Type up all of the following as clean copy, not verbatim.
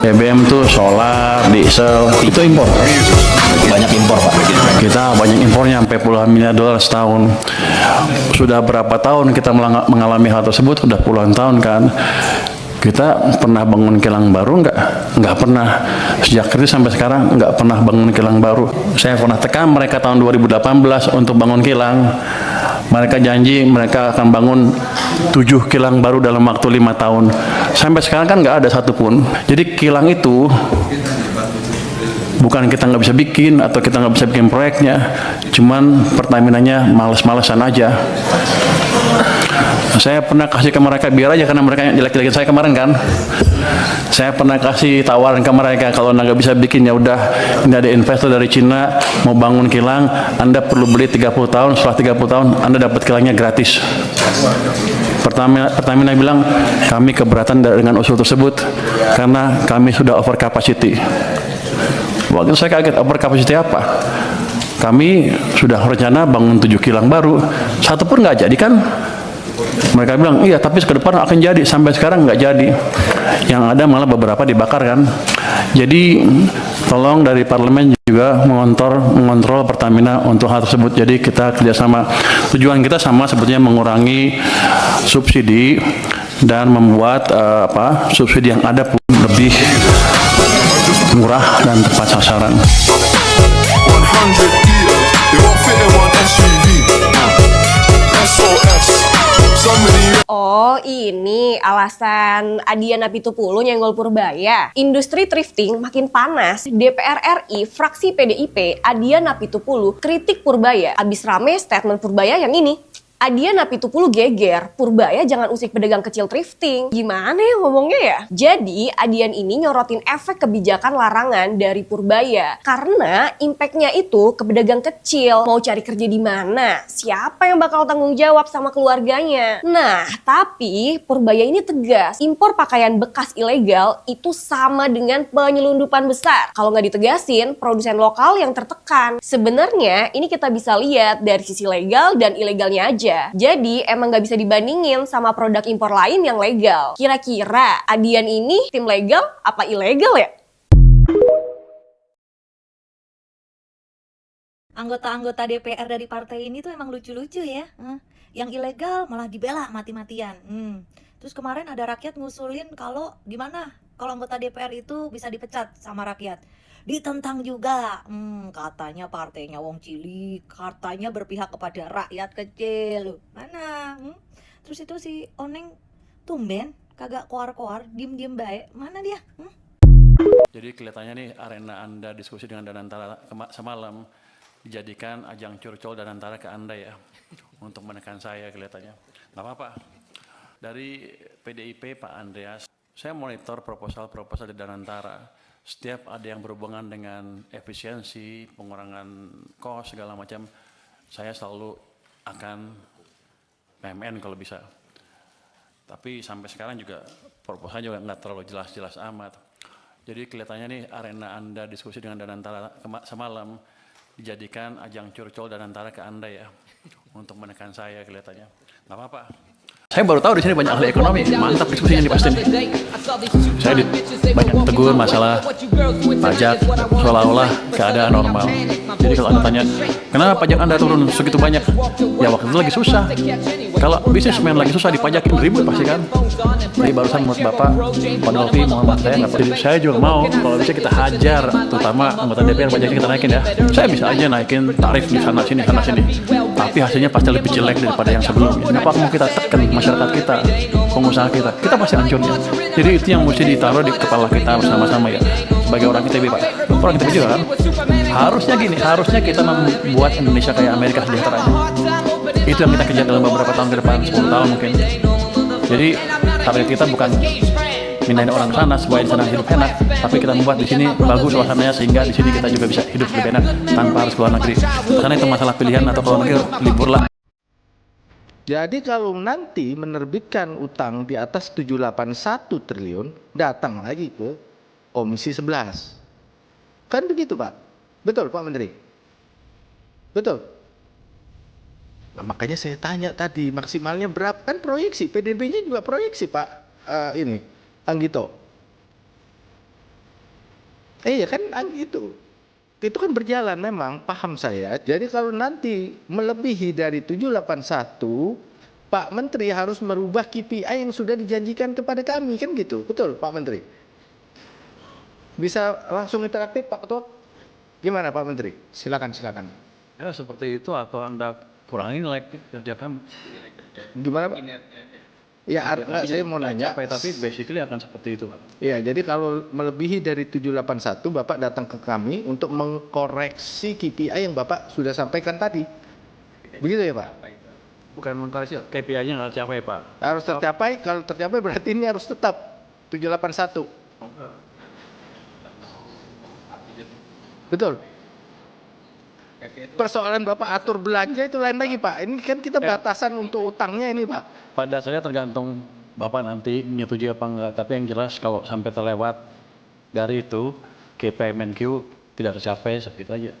BBM tuh solar, diesel, itu impor. Banyak impor, Pak. Kita banyak impornya sampai puluhan miliar dolar setahun. Sudah berapa tahun kita mengalami hal tersebut? Sudah puluhan tahun kan. Kita pernah bangun kilang baru nggak? Nggak pernah. Sejak kritis sampai sekarang nggak pernah bangun kilang baru. Saya pernah tekan mereka tahun 2018 untuk bangun kilang. Mereka janji mereka akan bangun 7 kilang baru dalam waktu 5 tahun. Sampai sekarang kan nggak ada satupun. Jadi kilang itu bukan kita nggak bisa bikin atau kita nggak bisa bikin proyeknya, cuman Pertamina-nya males-malesan aja. Saya pernah kasih ke mereka biar aja karena mereka yang jelek-jelekin saya kemarin kan. Saya pernah kasih tawaran ke mereka kalau nggak bisa bikin ya udah, ini ada investor dari Cina mau bangun kilang, Anda perlu beli 30 tahun, setelah 30 tahun Anda dapat kilangnya gratis. Pertamina bilang kami keberatan dengan usul tersebut karena kami sudah over capacity. Waktu saya kaget, over capacity apa? Kami sudah rencana bangun 7 kilang baru, satu pun nggak jadi kan? Mereka bilang, iya tapi ke depan akan jadi, sampai sekarang nggak jadi. Yang ada malah beberapa dibakar kan. Jadi tolong dari parlemen juga mengontrol Pertamina untuk hal tersebut. Jadi kita kerjasama, tujuan kita sama sebetulnya mengurangi subsidi dan membuat subsidi yang ada pun lebih murah dan tepat sasaran. 100 eaters, they won't fit in one SUV. SOS, somebody. Oh, ini alasan Adiana Pitupulu nyenggol Purbaya. Industri thrifting makin panas. DPR RI, fraksi PDIP, Adiana Pitupulu kritik Purbaya. Abis rame statement Purbaya yang ini. Adiana Pitupulu geger, Purbaya jangan usik pedagang kecil thrifting. Gimana ya ngomongnya ya? Jadi Adian ini nyorotin efek kebijakan larangan dari Purbaya. Karena impactnya itu ke pedagang kecil. Mau cari kerja di mana? Siapa yang bakal tanggung jawab sama keluarganya? Nah, tapi Purbaya ini tegas. Impor pakaian bekas ilegal itu sama dengan penyelundupan besar. Kalau nggak ditegasin, produsen lokal yang tertekan. Sebenarnya ini kita bisa lihat dari sisi legal dan ilegalnya aja. Jadi emang nggak bisa dibandingin sama produk impor lain yang legal. Kira-kira Adian ini tim legal apa ilegal ya? Anggota-anggota DPR dari partai ini tuh emang lucu-lucu ya. Yang ilegal malah dibela mati-matian. Terus kemarin ada rakyat ngusulin kalau gimana kalau anggota DPR itu bisa dipecat sama rakyat. Ditentang juga, katanya partainya wong cilik, katanya berpihak kepada rakyat kecil. Mana? Terus itu si Oneng tumben kagak koar-koar, diem-diem baik. Mana dia? Jadi kelihatannya nih arena Anda diskusi dengan Danantara semalam dijadikan ajang curcol Danantara ke Anda ya, untuk menekan saya kelihatannya. Nggak apa-apa. Dari PDIP Pak Andreas, saya monitor proposal-proposal di Danantara. Setiap ada yang berhubungan dengan efisiensi, pengurangan kos, segala macam, saya selalu akan PMN kalau bisa. Tapi sampai sekarang juga proposalnya juga nggak terlalu jelas-jelas amat. Jadi kelihatannya nih arena Anda diskusi dengan Danantara semalam dijadikan ajang curcol Danantara ke Anda ya, untuk menekan saya kelihatannya. Nggak apa-apa. Saya baru tahu di sini banyak ahli ekonomi, mantap diskusinya nih pasti. Saya banyak tegur masalah pajak seolah-olah keadaan normal. Jadi kalau Anda tanya, kenapa pajak Anda turun segitu banyak? Ya waktu itu lagi susah. Kalau bisnismen lagi susah dipajakin ribut pasti kan. Jadi barusan menurut Bapak, Pak Dolfi, mohon maaf saya nggak. Jadi saya juga mau kalau bisa kita hajar, terutama anggota DPR pajaknya kita naikin ya. Saya bisa aja naikin tarif di sana sini. Tapi hasilnya pasti lebih jelek daripada yang sebelumnya. Kenapa mau kita tekan masyarakat kita, pengusaha kita pasti hancurnya. Jadi itu yang mesti ditaruh di kepala kita bersama-sama ya. Sebagai orang ITB Pak, orang ITB juga kan. Harusnya kita membuat Indonesia kayak Amerika sejahtera. Itu yang kita kejar dalam beberapa tahun ke depan, 10 tahun mungkin. Jadi target kita bukan mindahin orang ke sana supaya di sana hidup enak, tapi kita membuat di sini bagus suasananya sehingga di sini kita juga bisa hidup lebih enak tanpa harus keluar negeri. Karena itu masalah pilihan atau keluar negeri libur lah. Jadi kalau nanti menerbitkan utang di atas 781 triliun, datang lagi ke Komisi 11. Kan begitu Pak? Betul Pak Menteri? Betul? Nah, makanya saya tanya tadi maksimalnya berapa? Kan proyeksi, PDB-nya juga proyeksi Pak ini, Anggito. Iya kan itu. Itu kan berjalan memang, paham saya. Jadi kalau nanti melebihi dari 781, Pak Menteri harus merubah KPI yang sudah dijanjikan kepada kami, kan gitu. Betul, Pak Menteri? Bisa langsung interaktif, Pak Ketua? Gimana, Pak Menteri? Silakan. Ya seperti itu, atau Anda kurangi nilai kerja kami. Gimana, Pak? Ya, enggak, saya mau nanya. Tapi basically akan seperti itu, Pak. Ya, jadi kalau melebihi dari 781, Bapak datang ke kami untuk mengkoreksi KPI yang Bapak sudah sampaikan tadi. Begitu ya, Pak? Bukan mengkoreksi, KPI-nya nggak tercapai, Pak. Harus tercapai, kalau tercapai berarti ini harus tetap 781. Betul. Persoalan Bapak atur belanja itu lain lagi, Pak. Ini kan kita batasan untuk utangnya ini, Pak. Pada dasarnya tergantung Bapak nanti menyetujui apa enggak. Tapi yang jelas kalau sampai terlewat dari itu, KPI Menq tidak tercapai, seperti aja.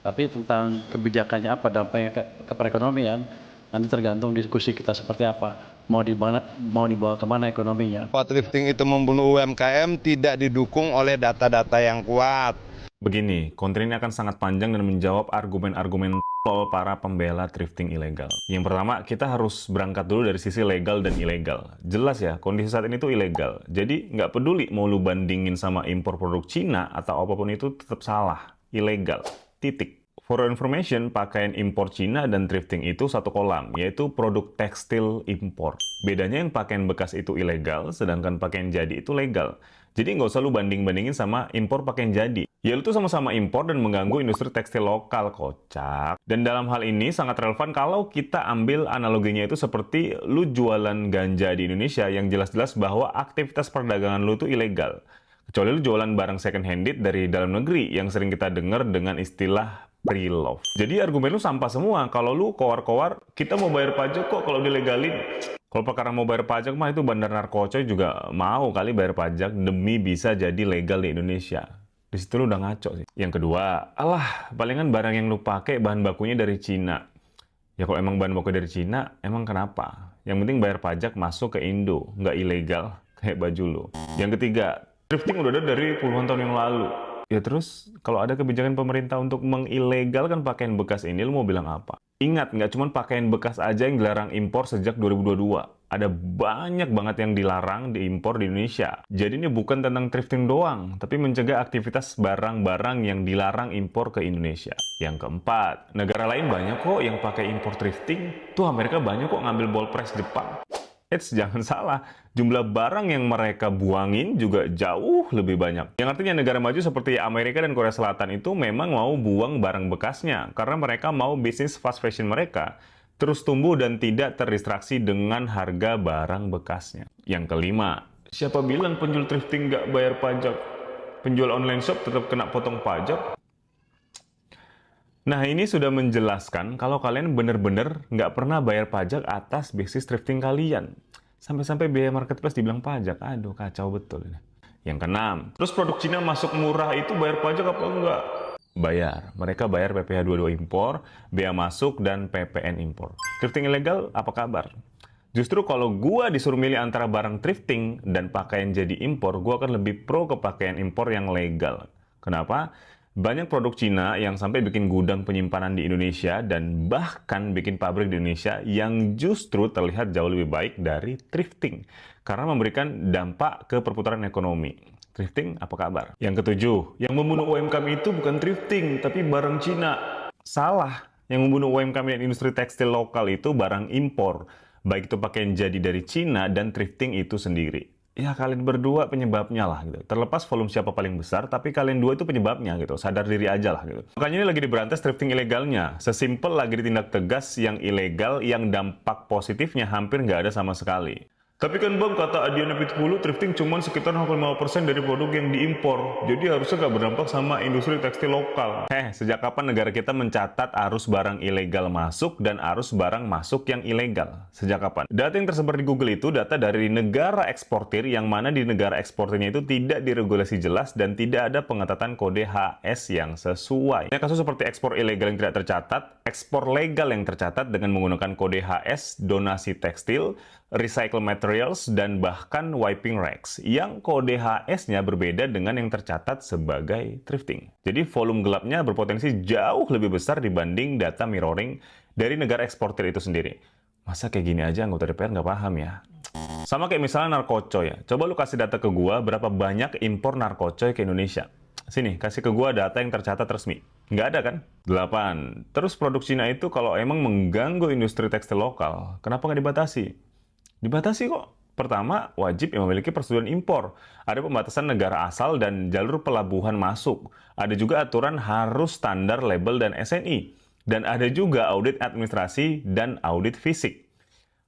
Tapi tentang kebijakannya apa, dampaknya ke perekonomian, nanti tergantung diskusi kita seperti apa. Mau dibawa kemana ekonominya. Pak thrifting itu membunuh UMKM tidak didukung oleh data-data yang kuat. Begini, konten ini akan sangat panjang dan menjawab argumen-argumen para pembela thrifting ilegal. Yang pertama, kita harus berangkat dulu dari sisi legal dan ilegal. Jelas ya, kondisi saat ini tuh ilegal. Jadi nggak peduli mau lu bandingin sama impor produk Cina atau apapun itu tetap salah. Ilegal. Titik. For your information, pakaian impor Cina dan thrifting itu satu kolam, yaitu produk tekstil impor. Bedanya yang pakaian bekas itu ilegal, sedangkan pakaian jadi itu legal. Jadi nggak usah lu banding-bandingin sama impor pakaian jadi. Ya lu tuh sama-sama impor dan mengganggu industri tekstil lokal, kocak. Dan dalam hal ini sangat relevan kalau kita ambil analoginya itu seperti lu jualan ganja di Indonesia yang jelas-jelas bahwa aktivitas perdagangan lu tuh ilegal. Kecuali lu jualan barang second handed dari dalam negeri yang sering kita dengar dengan istilah pre-love. Jadi argumen lu sampah semua. Kalau lu kowar-kowar, kita mau bayar pajak kok kalau dilegalin. Kalau perkara mau bayar pajak mah itu bandar narkoba juga mau kali bayar pajak demi bisa jadi legal di Indonesia. Di situ lu udah ngaco sih. Yang kedua, palingan barang yang lu pakai bahan bakunya dari Cina. Ya kalau emang bahan baku dari Cina, emang kenapa? Yang penting bayar pajak masuk ke Indo, nggak ilegal kayak baju lu. Yang ketiga, thrifting udah ada dari puluhan tahun yang lalu. Ya terus, kalau ada kebijakan pemerintah untuk mengilegalkan pakaian bekas ini, lu mau bilang apa? Ingat, nggak cuma pakaian bekas aja yang dilarang impor sejak 2022. Ada banyak banget yang dilarang diimpor di Indonesia. Jadi ini bukan tentang thrifting doang, tapi mencegah aktivitas barang-barang yang dilarang impor ke Indonesia. Yang keempat, negara lain banyak kok yang pakai impor thrifting. Tuh Amerika banyak kok ngambil ball press Jepang. Jangan salah, jumlah barang yang mereka buangin juga jauh lebih banyak. Yang artinya negara maju seperti Amerika dan Korea Selatan itu memang mau buang barang bekasnya, karena mereka mau bisnis fast fashion mereka terus tumbuh dan tidak terdistraksi dengan harga barang bekasnya. Yang kelima, siapa bilang penjual thrifting nggak bayar pajak? Penjual online shop tetap kena potong pajak? Nah, ini sudah menjelaskan kalau kalian benar-benar nggak pernah bayar pajak atas bisnis thrifting kalian. Sampai-sampai biaya marketplace dibilang pajak. Aduh, kacau betul ini. Yang keenam, terus produk Cina masuk murah itu bayar pajak apa enggak? Bayar. Mereka bayar PPh 22 impor, bea masuk, dan PPN impor. Thrifting ilegal, apa kabar? Justru kalau gua disuruh milih antara barang thrifting dan pakaian jadi impor, gua akan lebih pro ke pakaian impor yang legal. Kenapa? Banyak produk Cina yang sampai bikin gudang penyimpanan di Indonesia dan bahkan bikin pabrik di Indonesia yang justru terlihat jauh lebih baik dari thrifting karena memberikan dampak ke perputaran ekonomi. Thrifting apa kabar? Yang ketujuh, yang membunuh UMKM itu bukan thrifting tapi barang Cina. Salah. Yang membunuh UMKM dan industri tekstil lokal itu barang impor. Baik itu pakaian jadi dari Cina dan thrifting itu sendiri. Ya kalian berdua penyebabnya lah gitu. Terlepas volume siapa paling besar, tapi kalian dua itu penyebabnya gitu. Sadar diri aja lah gitu. Makanya ini lagi diberantas thrifting ilegalnya. Sesimpel lagi ditindak tegas yang ilegal, yang dampak positifnya hampir nggak ada sama sekali. Tapi kan bang, kata Adiana Pitupulu, thrifting cuma sekitar 0,5% dari produk yang diimpor. Jadi harusnya nggak berdampak sama industri tekstil lokal. Sejak kapan negara kita mencatat arus barang ilegal masuk dan arus barang masuk yang ilegal? Sejak kapan? Data yang tersebar di Google itu data dari negara eksportir, yang mana di negara eksportirnya itu tidak diregulasi jelas dan tidak ada pengetatan kode HS yang sesuai. Nah, kasus seperti ekspor ilegal yang tidak tercatat, ekspor legal yang tercatat dengan menggunakan kode HS, donasi tekstil, recycle materials, dan bahkan wiping rags yang kode HS-nya berbeda dengan yang tercatat sebagai thrifting. Jadi volume gelapnya berpotensi jauh lebih besar dibanding data mirroring dari negara eksportir itu sendiri. Masa kayak gini aja anggota DPR nggak paham ya? Sama kayak misalnya narkocoy ya. Coba lu kasih data ke gua berapa banyak impor narkocoy ke Indonesia. Sini, kasih ke gua data yang tercatat resmi. Nggak ada kan? 8. Terus produk Cina itu kalau emang mengganggu industri tekstil lokal, kenapa nggak dibatasi? Dibatasi kok. Pertama, wajib yang memiliki persetujuan impor. Ada pembatasan negara asal dan jalur pelabuhan masuk. Ada juga aturan harus standar label dan SNI. Dan ada juga audit administrasi dan audit fisik.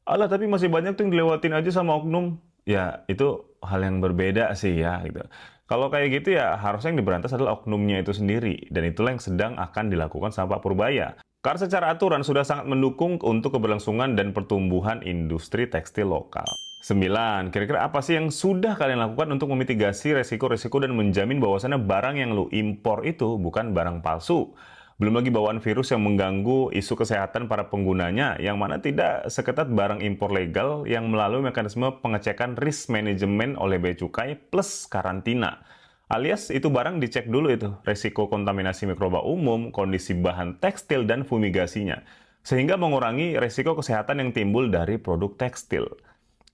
Alah, tapi masih banyak tuh yang dilewatin aja sama oknum. Ya, itu hal yang berbeda sih ya. Gitu. Kalau kayak gitu ya, harusnya yang diberantas adalah oknumnya itu sendiri. Dan itulah yang sedang akan dilakukan sama Pak Purbaya. Karena secara aturan sudah sangat mendukung untuk keberlangsungan dan pertumbuhan industri tekstil lokal. 9. Kira-kira apa sih yang sudah kalian lakukan untuk memitigasi resiko-resiko dan menjamin bahwasannya barang yang lu impor itu bukan barang palsu? Belum lagi bawaan virus yang mengganggu isu kesehatan para penggunanya, yang mana tidak seketat barang impor legal yang melalui mekanisme pengecekan risk management oleh Bea Cukai plus karantina. Alias itu barang dicek dulu itu, resiko kontaminasi mikroba umum, kondisi bahan tekstil, dan fumigasinya. Sehingga mengurangi resiko kesehatan yang timbul dari produk tekstil.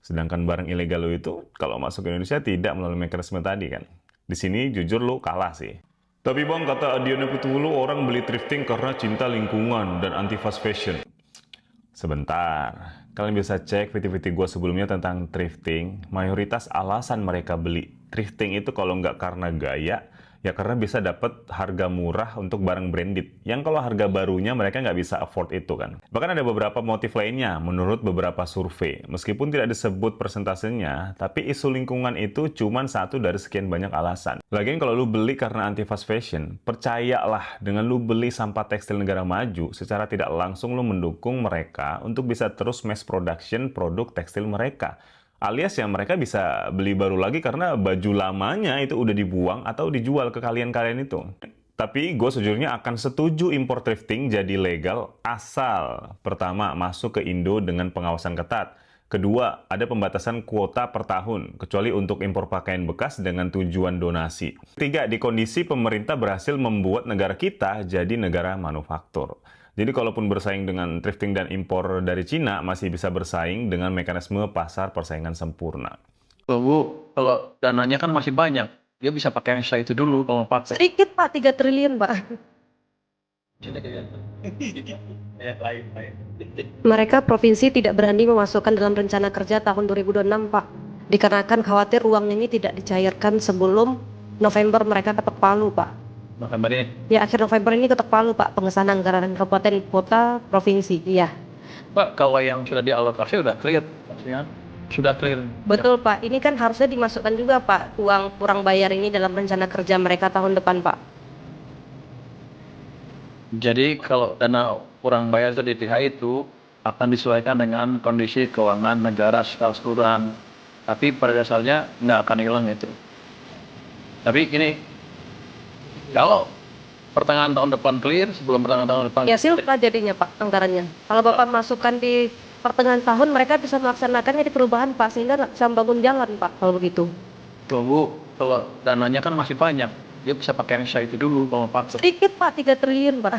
Sedangkan barang ilegal itu, kalau masuk ke Indonesia tidak melalui mekanisme tadi kan. Di sini jujur lu kalah sih. Tapi bang, kata Adiana Pitupulu, orang beli thrifting karena cinta lingkungan dan anti fast fashion. Sebentar, kalian bisa cek video-video gue sebelumnya tentang thrifting. Mayoritas alasan mereka beli thrifting itu kalau nggak karena gaya, ya karena bisa dapat harga murah untuk barang branded. Yang kalau harga barunya mereka nggak bisa afford itu kan. Bahkan ada beberapa motif lainnya menurut beberapa survei. Meskipun tidak disebut persentasenya, tapi isu lingkungan itu cuma satu dari sekian banyak alasan. Lagian kalau lu beli karena anti fast fashion, percayalah dengan lu beli sampah tekstil negara maju, secara tidak langsung lu mendukung mereka untuk bisa terus mass production produk tekstil mereka. Alias ya mereka bisa beli baru lagi karena baju lamanya itu udah dibuang atau dijual ke kalian-kalian itu. Tapi gue sejujurnya akan setuju impor thrifting jadi legal asal pertama masuk ke Indo dengan pengawasan ketat. Kedua, ada pembatasan kuota per tahun, kecuali untuk impor pakaian bekas dengan tujuan donasi. Ketiga, di kondisi pemerintah berhasil membuat negara kita jadi negara manufaktur. Jadi kalaupun bersaing dengan thrifting dan impor dari Cina, masih bisa bersaing dengan mekanisme pasar persaingan sempurna. Bu, kalau dananya kan masih banyak, dia bisa pakai yang saya itu dulu kalau pakai. Sedikit Pak, 3 triliun Pak. Mereka provinsi tidak berani memasukkan dalam rencana kerja tahun 2026 Pak. Dikarenakan khawatir uangnya ini tidak dicairkan sebelum November mereka ketok palu Pak. November ini? Ya, akhir November ini ketok palu Pak, pengesahan anggaran kabupaten, kota, provinsi. Iya. Pak, kalau yang sudah dialokasi sudah clear, ya? Sudah clear. Betul Pak, ini kan harusnya dimasukkan juga Pak, uang kurang bayar ini dalam rencana kerja mereka tahun depan Pak. Jadi kalau dana kurang bayar itu di PH itu akan disesuaikan dengan kondisi keuangan negara secara keseluruhan. Tapi pada dasarnya nggak akan hilang itu. Tapi gini, kalau pertengahan tahun depan clear, sebelum pertengahan tahun depan... Ya silahkan jadinya Pak, anggarannya. Kalau Bapak masukkan di pertengahan tahun, mereka bisa melaksanakannya di perubahan Pak, sehingga nggak bisa bangun jalan Pak, kalau begitu. Tunggu, kalau dananya kan masih banyak, dia bisa pakai yang saya itu dulu kalau pakai. Sedikit Pak, 3 triliun Pak.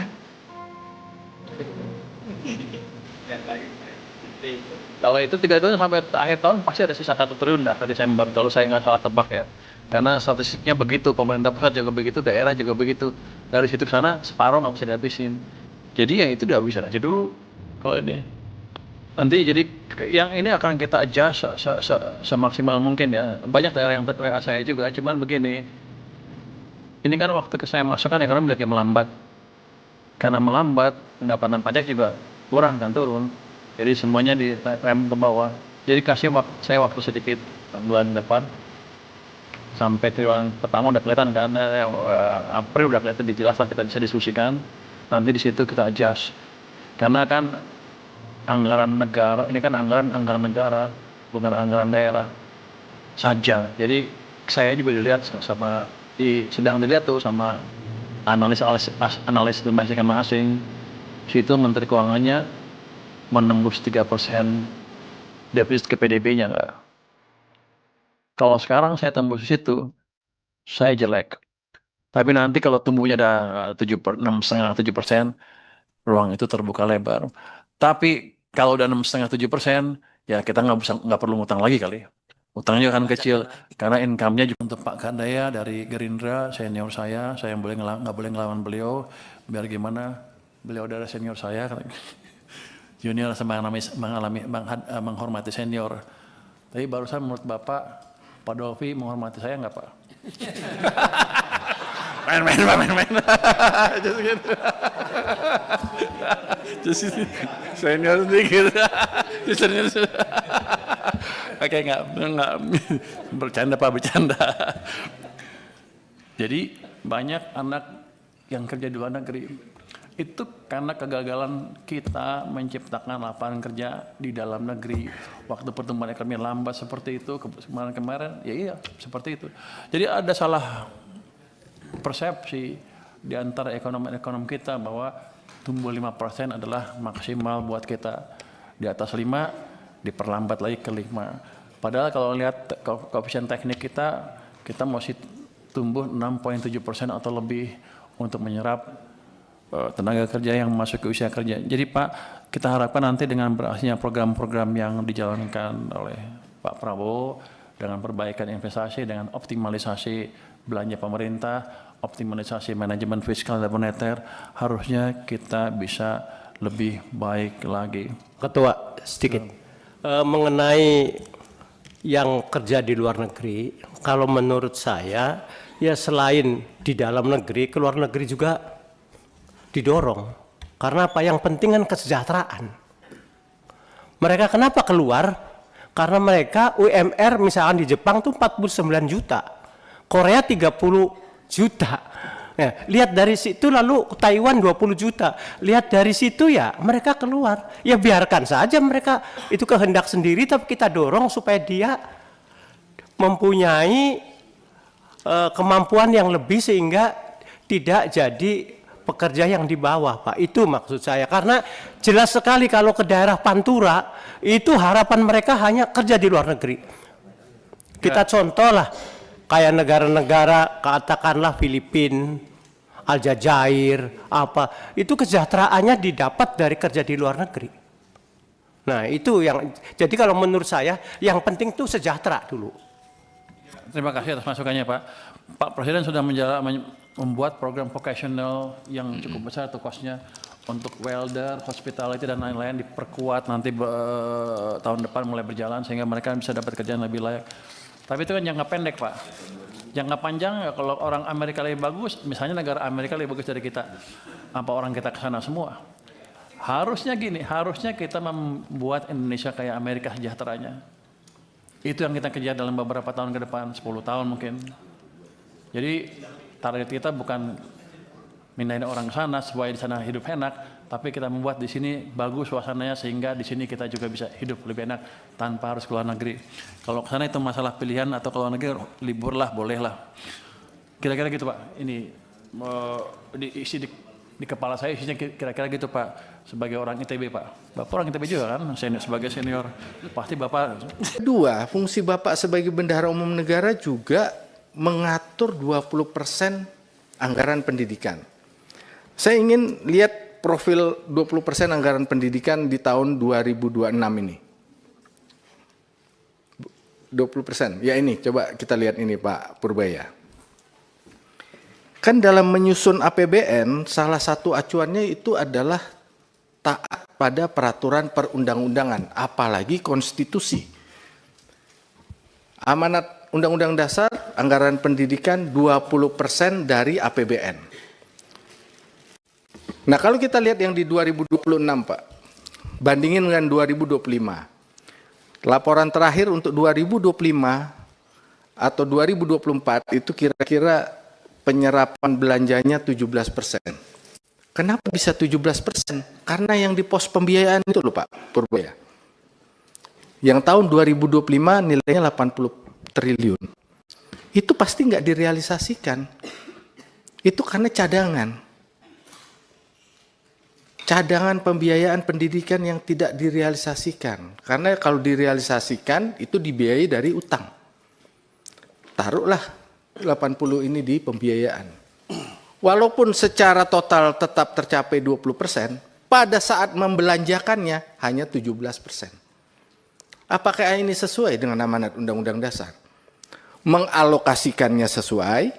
Kalau itu 3 triliun sampai akhir tahun pasti ada sisa 1 triliun dah ke Desember, kalau saya nggak salah tebak ya. Karena statistiknya begitu, pemerintah pusat juga begitu, daerah juga begitu. Dari situ ke sana separuh nggak bisa dihabisin. Jadi ya itu udah bisa aja dulu kalau ini. Nanti jadi yang ini akan kita adjust semaksimal mungkin ya. Banyak daerah yang WA saya juga, cuman begini. Ini kan waktu saya masukkan ekonomi lagi melambat. Karena melambat, pendapatan pajak juga kurang kan, turun. Jadi semuanya direm ke bawah. Jadi kasih saya waktu sedikit bulan depan. Sampai triwulan pertama udah kelihatan kan, April udah kelihatan dijelaskan, kita bisa diskusikan. Nanti di situ kita adjust. Karena kan anggaran negara, ini kan anggaran negara, bukan anggaran daerah saja. Jadi saya juga dilihat sama sedang dilihat tuh sama analis domestik masing. Situ Menteri Keuangannya menembus 3% defisit ke PDB-nya nggak. Kalau sekarang saya tembus di situ, saya jelek. Tapi nanti kalau tumbuhnya ada 6,5-7%, ruang itu terbuka lebar. Tapi kalau udah 6,5-7%, ya kita nggak perlu ngutang lagi kali. Utangnya akan kecil karena income-nya juga. Untuk Pak Kandaya dari Gerindra, senior saya yang nggak boleh ngelawan beliau, biar gimana? Beliau adalah senior saya, junior menghormati senior. Tapi barusan menurut Bapak, Pak Dolfi menghormati saya nggak Pak? main. Just gitu. Just senior sedikit. Senior. Oke, nggak bercanda Pak, bercanda. Jadi banyak anak yang kerja di luar negeri itu karena kegagalan kita menciptakan lapangan kerja di dalam negeri. Waktu pertumbuhan ekonomi lambat seperti itu kemarin, ya iya seperti itu. Jadi ada salah persepsi di antara ekonomi kita bahwa tumbuh 5% adalah maksimal buat kita. Di atas 5 diperlambat lagi ke 5. Padahal kalau lihat koefisien teknik kita masih tumbuh 6,7% atau lebih untuk menyerap tenaga kerja yang masuk ke usia kerja. Jadi Pak, kita harapkan nanti dengan berhasilnya program-program yang dijalankan oleh Pak Prabowo dengan perbaikan investasi, dengan optimalisasi belanja pemerintah, optimalisasi manajemen fiskal dan moneter, harusnya kita bisa lebih baik lagi. Ketua, sedikit. Mengenai yang kerja di luar negeri, kalau menurut saya, ya selain di dalam negeri, ke luar negeri juga didorong. Karena apa? Yang penting kan kesejahteraan. Mereka kenapa keluar? Karena mereka UMR misalkan di Jepang tuh 49 juta. Korea 30 juta. Ya, lihat dari situ, lalu Taiwan 20 juta. Lihat dari situ ya mereka keluar. Ya biarkan saja mereka, itu kehendak sendiri, tapi kita dorong supaya dia mempunyai kemampuan yang lebih sehingga tidak jadi pekerja yang di bawah, Pak. Itu maksud saya. Karena jelas sekali kalau ke daerah Pantura, itu harapan mereka hanya kerja di luar negeri. Kita contoh lah, kayak negara-negara, katakanlah Filipina, Aljazair, apa, itu kesejahteraannya didapat dari kerja di luar negeri. Nah, itu yang, jadi kalau menurut saya, yang penting itu sejahtera dulu. Terima kasih atas masukannya Pak. Pak Presiden sudah membuat program vocational yang cukup besar tuh kosnya untuk welder, hospitality dan lain-lain diperkuat nanti tahun depan mulai berjalan sehingga mereka bisa dapat kerjaan lebih layak. Tapi itu kan jangka pendek Pak. Jangka panjang ya kalau orang Amerika lebih bagus, misalnya negara Amerika lebih bagus dari kita, apa orang kita ke sana semua? Harusnya gini, harusnya kita membuat Indonesia kayak Amerika sejahteranya. Itu yang kita kejar dalam beberapa tahun ke depan, 10 tahun mungkin. Jadi target kita bukan mindahin orang ke sana supaya di sana hidup enak, tapi kita membuat di sini bagus suasananya sehingga di sini kita juga bisa hidup lebih enak tanpa harus keluar negeri. Kalau ke sana itu masalah pilihan atau keluar negeri libur lah, boleh lah. Kira-kira gitu Pak. Ini diisi di kepala saya isinya kira-kira gitu Pak. Sebagai orang ITB Pak. Bapak orang ITB juga kan, sebagai senior. Pasti Bapak. Kedua, fungsi Bapak sebagai bendahara umum negara juga mengatur 20% anggaran pendidikan. Saya ingin lihat profil 20% anggaran pendidikan di tahun 2026 ini. 20%, ya ini coba kita lihat ini Pak Purbaya. Kan dalam menyusun APBN salah satu acuannya itu adalah taat pada peraturan perundang-undangan, apalagi konstitusi. Amanat Undang-Undang Dasar anggaran pendidikan 20% dari APBN. Nah, kalau kita lihat yang di 2026, Pak, bandingin dengan 2025. Laporan terakhir untuk 2025 atau 2024 itu kira-kira penyerapan belanjanya 17%. Kenapa bisa 17%? Karena yang di pos pembiayaan itu loh Pak Purbaya. Yang tahun 2025 nilainya 80 triliun. Itu pasti nggak direalisasikan. Itu karena cadangan. cadangan pembiayaan pendidikan yang tidak direalisasikan. Karena kalau direalisasikan itu dibiayai dari utang. Taruhlah 80 ini di pembiayaan. Walaupun secara total tetap tercapai 20%, pada saat membelanjakannya hanya 17%. Apakah ini sesuai dengan amanat Undang-Undang Dasar? Mengalokasikannya sesuai,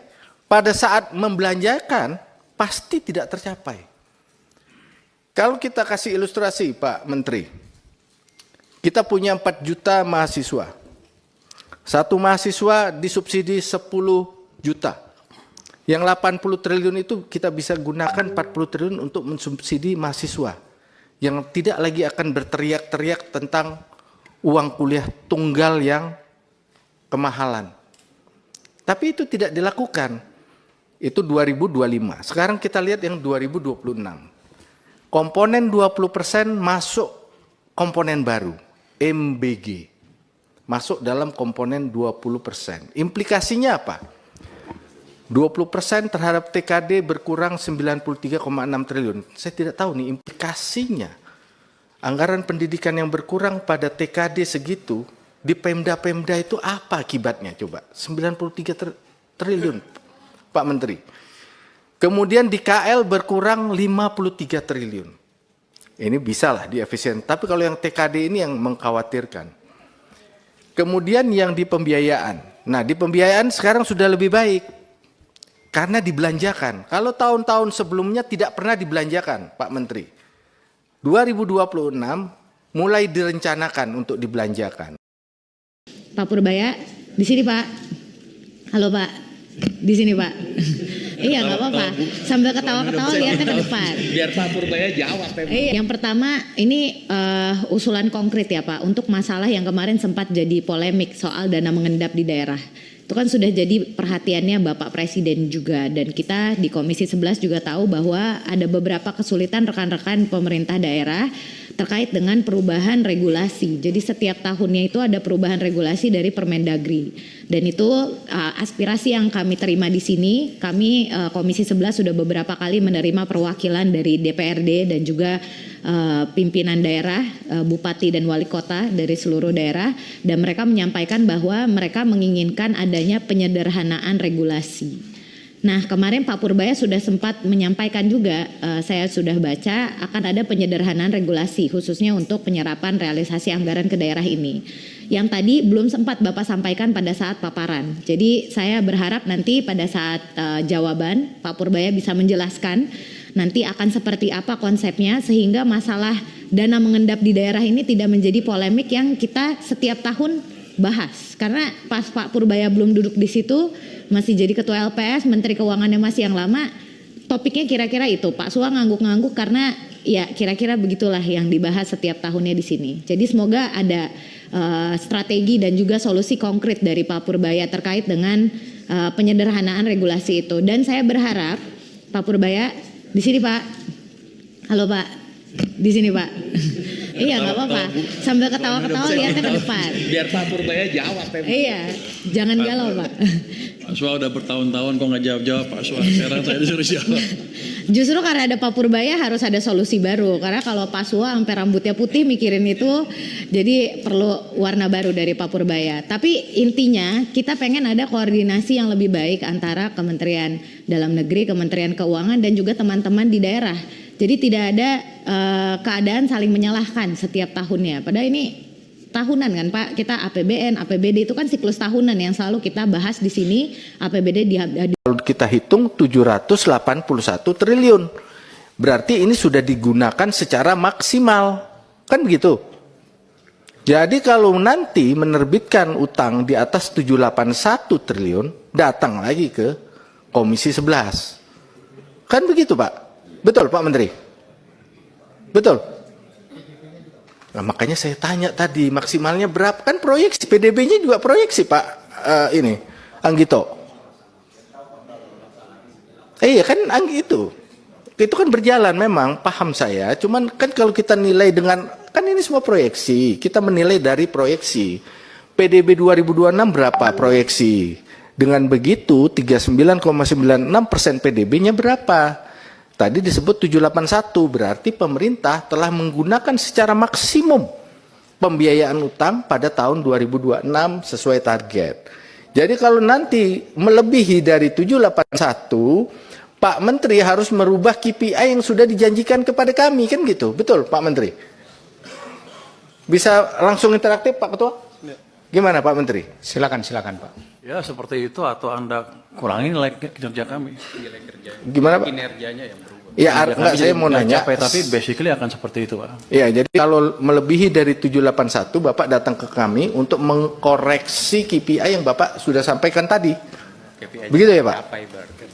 pada saat membelanjakan pasti tidak tercapai. Kalau kita kasih ilustrasi Pak Menteri, kita punya 4 juta mahasiswa. Satu mahasiswa disubsidi 10 juta. Yang 80 triliun itu kita bisa gunakan 40 triliun untuk mensubsidi mahasiswa. Yang tidak lagi akan berteriak-teriak tentang uang kuliah tunggal yang kemahalan. Tapi itu tidak dilakukan. Itu 2025. Sekarang kita lihat yang 2026. Komponen 20% masuk komponen baru, MBG. Masuk dalam komponen 20%. Implikasinya apa? 20% terhadap TKD berkurang 93,6 triliun. Saya tidak tahu nih implikasinya. Anggaran pendidikan yang berkurang pada TKD segitu, di Pemda-Pemda itu apa akibatnya coba? 93 triliun, Pak Menteri. Kemudian di KL berkurang 53 triliun. Ini bisalah diefisien. Tapi kalau yang TKD ini yang mengkhawatirkan. Kemudian yang di pembiayaan. Nah di pembiayaan sekarang sudah lebih baik. Karena dibelanjakan. Kalau tahun-tahun sebelumnya tidak pernah dibelanjakan, Pak Menteri. 2026 mulai direncanakan untuk dibelanjakan. Pak Purbaya, di sini Pak. Halo Pak, di sini Pak. Iya nggak apa-apa. Sambil ketawa-ketawa lihatnya ke depan. Biar Pak Purbaya jawab. Iya. Yang pertama ini usulan konkret ya Pak untuk masalah yang kemarin sempat jadi polemik soal dana mengendap di daerah. Itu kan sudah jadi perhatiannya Bapak Presiden juga, dan kita di Komisi 11 juga tahu bahwa ada beberapa kesulitan rekan-rekan pemerintah daerah terkait dengan perubahan regulasi. Jadi setiap tahunnya itu ada perubahan regulasi dari Permendagri, dan itu aspirasi yang kami terima di sini. Kami Komisi 11 sudah beberapa kali menerima perwakilan dari DPRD dan juga pimpinan daerah, bupati dan wali kota dari seluruh daerah, dan mereka menyampaikan bahwa mereka menginginkan adanya penyederhanaan regulasi. Nah kemarin Pak Purbaya sudah sempat menyampaikan juga, saya sudah baca akan ada penyederhanaan regulasi khususnya untuk penyerapan realisasi anggaran ke daerah ini. Yang tadi belum sempat Bapak sampaikan pada saat paparan. Jadi saya berharap nanti pada saat jawaban Pak Purbaya bisa menjelaskan nanti akan seperti apa konsepnya sehingga masalah dana mengendap di daerah ini tidak menjadi polemik yang kita setiap tahun bahas. Karena pas Pak Purbaya belum duduk di situ, masih jadi ketua LPS, Menteri Keuangannya masih yang lama, topiknya kira-kira itu. Pak Sua ngangguk-ngangguk karena ya kira-kira begitulah yang dibahas setiap tahunnya di sini. Jadi semoga ada strategi dan juga solusi konkret dari Pak Purbaya terkait dengan penyederhanaan regulasi itu. Dan saya berharap Pak Purbaya di sini Pak. Halo Pak, di sini Pak. Iya nggak apa-apa. Sambil ketawa-ketawa lihatnya ke depan. Biar Pak Purbaya jawab. Iya, jangan galau Pak. Pak Sua udah bertahun-tahun kok nggak jawab-jawab Pak Sua. Sekarang saya disuruh jawab. Justru karena ada Pak Purbaya harus ada solusi baru. Karena kalau Pak Sua sampai rambutnya putih mikirin itu, jadi perlu warna baru dari Pak Purbaya. Tapi intinya kita pengen ada koordinasi yang lebih baik antara Kementerian Dalam Negeri, Kementerian Keuangan dan juga teman-teman di daerah. Jadi tidak ada keadaan saling menyalahkan setiap tahunnya. Padahal ini tahunan kan Pak, kita APBN, APBD itu kan siklus tahunan yang selalu kita bahas di sini. APBD Kalau kita hitung 781 triliun. Berarti ini sudah digunakan secara maksimal. Kan begitu? Jadi kalau nanti menerbitkan utang di atas 781 triliun, datang lagi ke Komisi 11. Kan begitu Pak? Betul Pak Menteri? Betul? Nah, makanya saya tanya tadi maksimalnya berapa? Kan proyeksi, PDB-nya juga proyeksi Pak ini, Anggito. Iya kan itu kan berjalan memang, paham saya. Cuman kan kalau kita nilai dengan, kan ini semua proyeksi, kita menilai dari proyeksi. PDB 2026 berapa proyeksi? Dengan begitu 39,96% PDB-nya berapa? Tadi disebut 781, berarti pemerintah telah menggunakan secara maksimum pembiayaan utang pada tahun 2026 sesuai target. Jadi kalau nanti melebihi dari 781, Pak Menteri harus merubah KPI yang sudah dijanjikan kepada kami, kan gitu. Betul Pak Menteri? Bisa langsung interaktif Pak Ketua? Gimana Pak Menteri? Silakan Pak. Ya seperti itu, atau Anda kurangi nilai kinerja kami. Gimana Pak? Kinerjanya yang berubah. Ya, enggak, saya mau nanya. Capai, tapi basically akan seperti itu, Pak. Ya, jadi kalau melebihi dari 781, Bapak datang ke kami untuk mengkoreksi KPI yang Bapak sudah sampaikan tadi. Begitu ya Pak?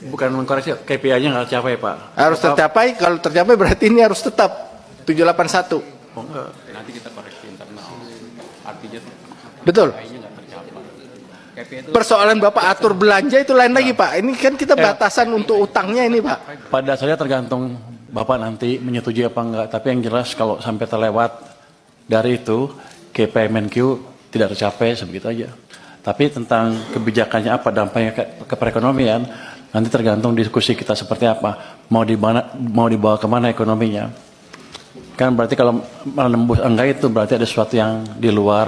Bukan mengkoreksi, KPI-nya nggak tercapai, Pak. Harus tercapai, kalau tercapai berarti ini harus tetap 781. Oh, enggak. Nanti kita koreksi internal. Artinya Betul. Persoalan Bapak atur belanja itu lain lagi Pak. Ini kan kita batasan untuk utangnya ini Pak. Pada dasarnya tergantung Bapak nanti menyetujui apa enggak. Tapi yang jelas kalau sampai terlewat dari itu, KPI Menq tidak tercapai, sebegitu aja. Tapi tentang kebijakannya apa, dampaknya ke perekonomian, nanti tergantung diskusi kita seperti apa. Mau dibawa kemana ekonominya. Kan berarti kalau menembus angka itu berarti ada sesuatu yang di luar